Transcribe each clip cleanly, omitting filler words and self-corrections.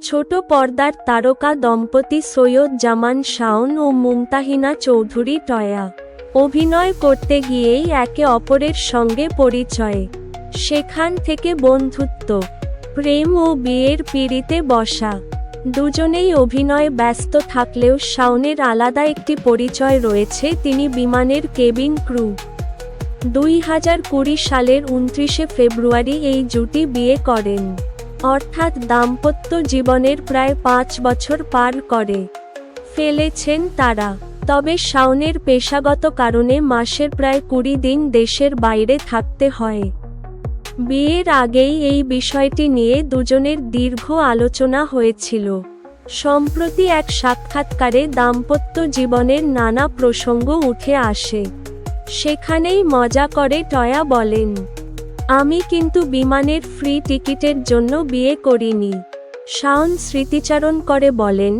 ছোট পর্দার তারকা দম্পতি সৈয়দ জামান শাওন ও মুমতাহিনা চৌধুরী টয়া অভিনয় করতে গিয়েই একে অপরের সঙ্গে পরিচয়, সেখান থেকে বন্ধুত্ব, প্রেম ও বিয়ের পিঁড়িতে বসা। দুজনেই অভিনয়ে ব্যস্ত থাকলেও শাওনের আলাদা একটি পরিচয় রয়েছে, তিনি বিমানের কেবিন ক্রু। 2020 সালের 29 ফেব্রুয়ারি এই জুটি বিয়ে করেন, অর্থাৎ দাম্পত্য জীবনের প্রায় 5 বছর পার করে ফেলেছেন তারা। তবে শাওনের পেশাগত কারণে মাসের প্রায় 20 দিন দেশের বাইরে থাকতে হয়। বিয়ের আগেই এই বিষয়টি নিয়ে দুজনের দীর্ঘ আলোচনা হয়েছিল। সম্প্রতি এক সাক্ষাৎকারে দাম্পত্য জীবনের নানা প্রসঙ্গ উঠে আসে। সেখানেই মজা করে টয়া বলেন, আমি কিন্তু বিমানের ফ্রি টিকিটের জন্য বিয়ে করিনি। শাওন স্মৃতিচারণ করে বলেন,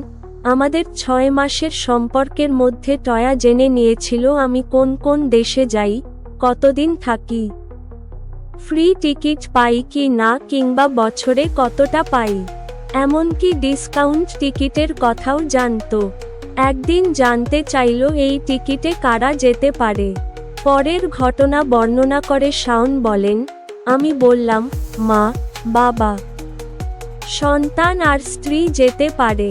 আমাদের 6 মাসের সম্পর্কের মধ্যে টয়া জেনে নিয়েছিল আমি কোন কোন দেশে যাই, কতদিন থাকি, ফ্রি টিকিট পাই কি না, কিংবা বছরে কতটা পাই, এমনকি ডিসকাউন্ট টিকিটের কথাও জানতো। একদিন জানতে চাইল এই টিকিটে কারা যেতে পারে। পরের ঘটনা বর্ণনা করে শাওন বলেন, আমি বললাম, মা, বাবা, সন্তান আর স্ত্রী যেতে পারে।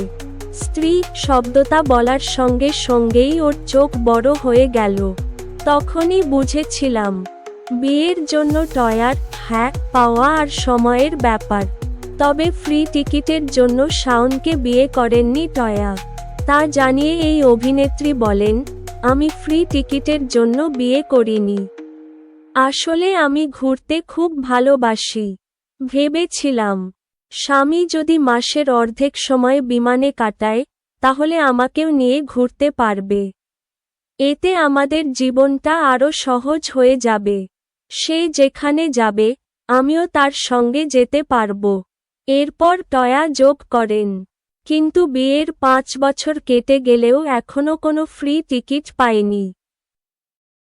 স্ত্রী শব্দটা বলার সঙ্গে সঙ্গেই ওর চোখ বড় হয়ে গেল। তখনই বুঝেছিলাম বিয়ের জন্য টয়ার হ্যাঁ পাওয়া আর সময়ের ব্যাপার। তবে ফ্রি টিকিটের জন্য শাওনকে বিয়ে করেননি টয়া। তা জানিয়ে এই অভিনেত্রী বলেন, আমি ফ্রি টিকিটের জন্য বিয়ে করিনি। আসলে আমি ঘুরতে খুব ভালোবাসি। ভেবেছিলাম স্বামী যদি মাসের অর্ধেক সময় বিমানে কাটায়, তাহলে আমাকেও নিয়ে ঘুরতে পারবে। এতে আমাদের জীবনটা আরও সহজ হয়ে যাবে। সে যেখানে যাবে, আমিও তার সঙ্গে যেতে পারব। এরপর টয়া যোগ করেন, কিন্তু বিয়ের 5 বছর কেটে গেলেও এখনো কোনো ফ্রি টিকিট পাইনি।